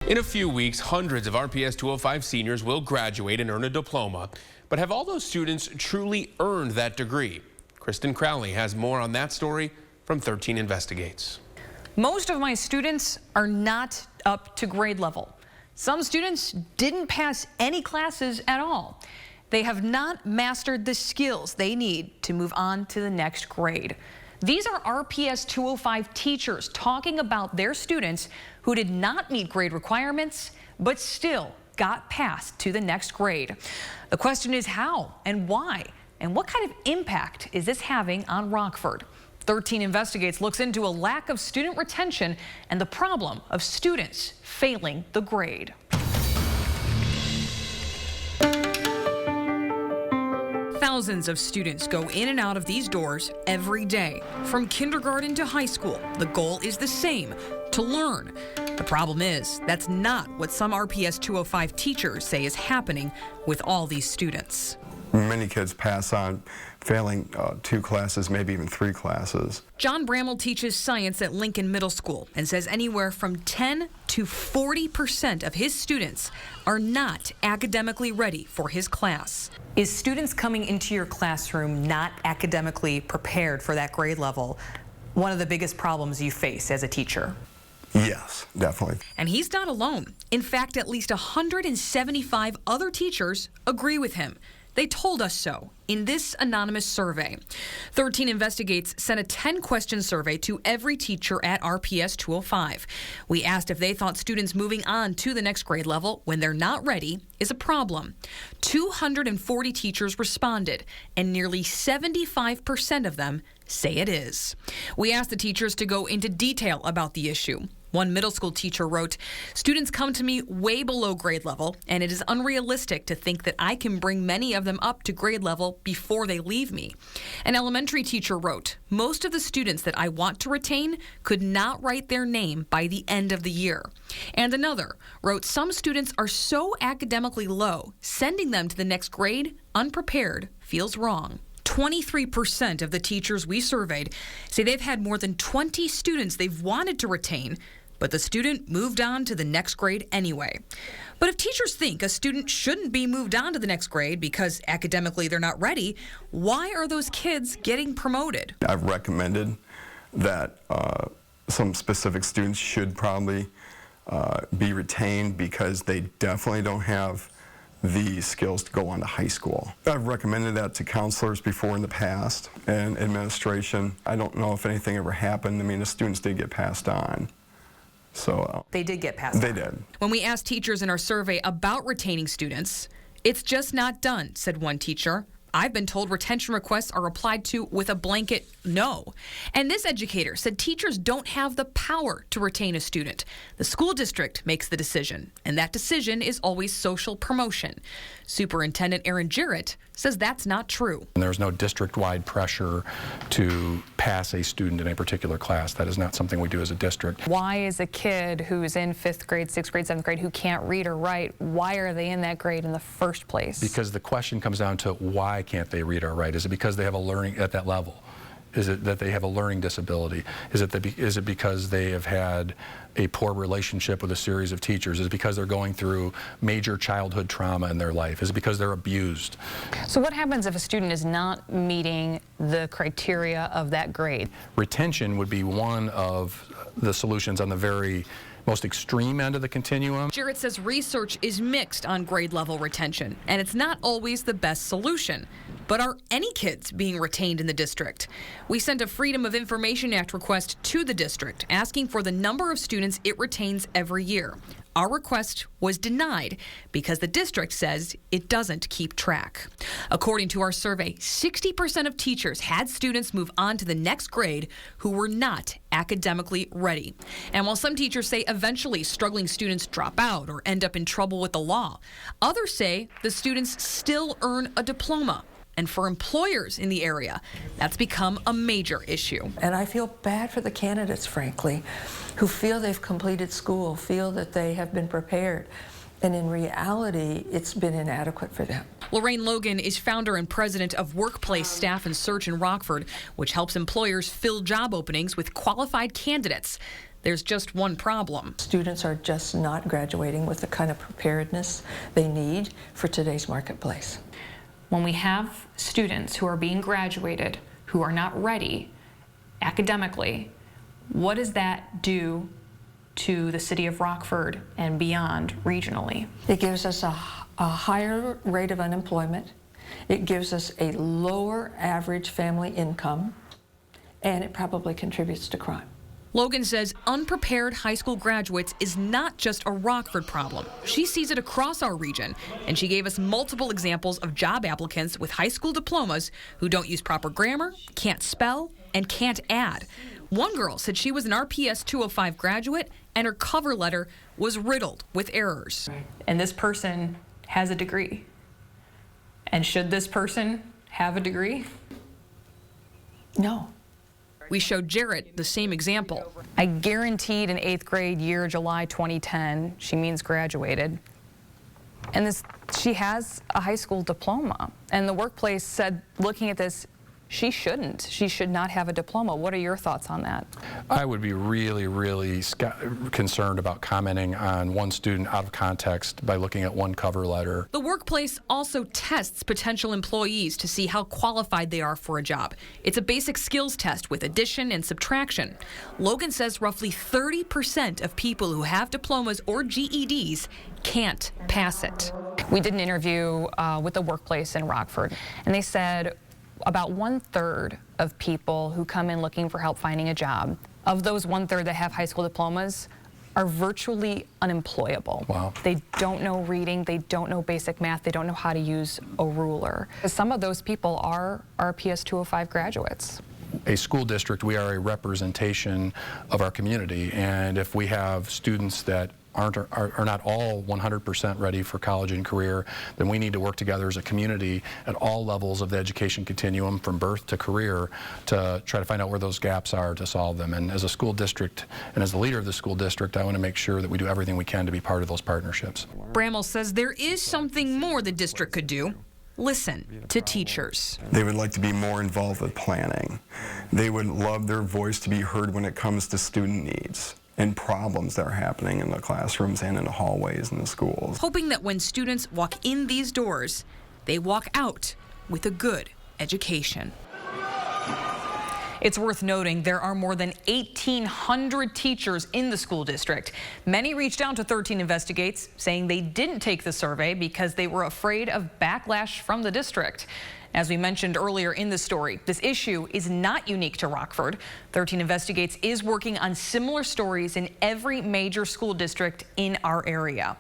In a few weeks, hundreds of RPS 205 seniors will graduate and earn a diploma. But have all those students truly earned that degree? Kristin Crowley has more on that story from 13 Investigates. Most of my students are not up to grade level. Some students didn't pass any classes at all. They have not mastered the skills they need to move on to the next grade. These are RPS 205 teachers talking about their students who did not meet grade requirements, but still got passed to the next grade. The question is how and why, and what kind of impact is this having on Rockford? 13 Investigates looks into a lack of student retention and the problem of students failing the grade. Thousands of students go in and out of these doors every day. From kindergarten to high school, the goal is the same, to learn. The problem is, that's not what some RPS 205 teachers say is happening with all these students. Many kids pass on failing 2 classes, maybe even 3 classes. John Bramall teaches science at Lincoln Middle School and says anywhere from 10 to 40% of his students are not academically ready for his class. Is students coming into your classroom not academically prepared for that grade level one of the biggest problems you face as a teacher? Yes, definitely. And he's not alone. In fact, at least 175 other teachers agree with him. They told us so in this anonymous survey. 13 Investigates sent a 10-question survey to every teacher at RPS 205. We asked if they thought students moving on to the next grade level when they're not ready is a problem. 240 teachers responded, and nearly 75% of them say it is. We asked the teachers to go into detail about the issue. One middle school teacher wrote, "Students come to me way below grade level, and it is unrealistic to think that I can bring many of them up to grade level before they leave me." An elementary teacher wrote, "Most of the students that I want to retain could not write their name by the end of the year." And another wrote, "Some students are so academically low, sending them to the next grade unprepared feels wrong." 23% of the teachers we surveyed say they've had more than 20 students they've wanted to retain, but the student moved on to the next grade anyway. But if teachers think a student shouldn't be moved on to the next grade because academically they're not ready, why are those kids getting promoted? I've recommended that some specific students should probably be retained because they definitely don't have the skills to go on to high school. I've recommended that to counselors before in the past and administration. I don't know if anything ever happened. I mean, the students did get passed on. So they did get passed on. They did. When we asked teachers in our survey about retaining students, it's just not done, said one teacher. I've been told retention requests are applied to with a blanket no. And this educator said teachers don't have the power to retain a student. The school district makes the decision, and that decision is always social promotion. Superintendent Aaron Jarrett says that's not true. There's no district-wide pressure to pass a student in a particular class. That is not something we do as a district. Why is a kid who's in 5th grade, 6th grade, 7th grade who can't read or write, why are they in that grade in the first place? Because the question comes down to why can't they read or write? Is it because they have a learning at that level? Is it that they have a learning disability? Is it because they have had a poor relationship with a series of teachers? Is it because they're going through major childhood trauma in their life? Is it because they're abused? So what happens if a student is not meeting the criteria of that grade? Retention would be one of the solutions on the very most extreme end of the continuum. Jarrett says research is mixed on grade level retention, and it's not always the best solution. But are any kids being retained in the district? We sent a Freedom of Information Act request to the district asking for the number of students it retains every year. Our request was denied because the district says it doesn't keep track. According to our survey, 60% of teachers had students move on to the next grade who were not academically ready. And while some teachers say eventually struggling students drop out or end up in trouble with the law, others say the students still earn a diploma. And for employers in the area, that's become a major issue. And I feel bad for the candidates, frankly, who feel they've completed school, feel that they have been prepared. And in reality, it's been inadequate for them. Lorraine Logan is founder and president of Workplace Staff and Search in Rockford, which helps employers fill job openings with qualified candidates. There's just one problem. Students are just not graduating with the kind of preparedness they need for today's marketplace. When we have students who are being graduated who are not ready academically, what does that do to the city of Rockford and beyond regionally? It gives us a higher rate of unemployment. It gives us a lower average family income, and it probably contributes to crime. Logan says unprepared high school graduates is not just a Rockford problem. She sees it across our region, and she gave us multiple examples of job applicants with high school diplomas who don't use proper grammar, can't spell, and can't add. One girl said she was an RPS 205 graduate, and her cover letter was riddled with errors. And this person has a degree. And should this person have a degree? No. We showed Jarrett the same example. I guaranteed an 8th grade year, July 2010, she means graduated. And she has a high school diploma. And the workplace said, looking at this, she shouldn't. She should not have a diploma. What are your thoughts on that? I would be really concerned about commenting on one student out of context by looking at one cover letter. The workplace also tests potential employees to see how qualified they are for a job. It's a basic skills test with addition and subtraction. Logan says roughly 30% of people who have diplomas or GEDs can't pass it. We did an interview with the workplace in Rockford, and they said about 1/3 of people who come in looking for help finding a job, of those 1/3 that have high school diplomas, are virtually unemployable. Wow. They don't know reading, they don't know basic math, they don't know how to use a ruler. Some of those people are RPS 205 graduates. A school district, we are a representation of our community, and if we have students that are not all 100% ready for college and career, then we need to work together as a community at all levels of the education continuum, from birth to career, to try to find out where those gaps are to solve them. And as a school district, and as the leader of the school district, I want to make sure that we do everything we can to be part of those partnerships. Bramall says there is something more the district could do. Listen to teachers. They would like to be more involved with planning. They would love their voice to be heard when it comes to student needs and problems that are happening in the classrooms and in the hallways in the schools. Hoping that when students walk in these doors, they walk out with a good education. It's worth noting there are more than 1,800 teachers in the school district. Many reached out to 13 Investigates, saying they didn't take the survey because they were afraid of backlash from the district. As we mentioned earlier in the story, this issue is not unique to Rockford. 13 Investigates is working on similar stories in every major school district in our area.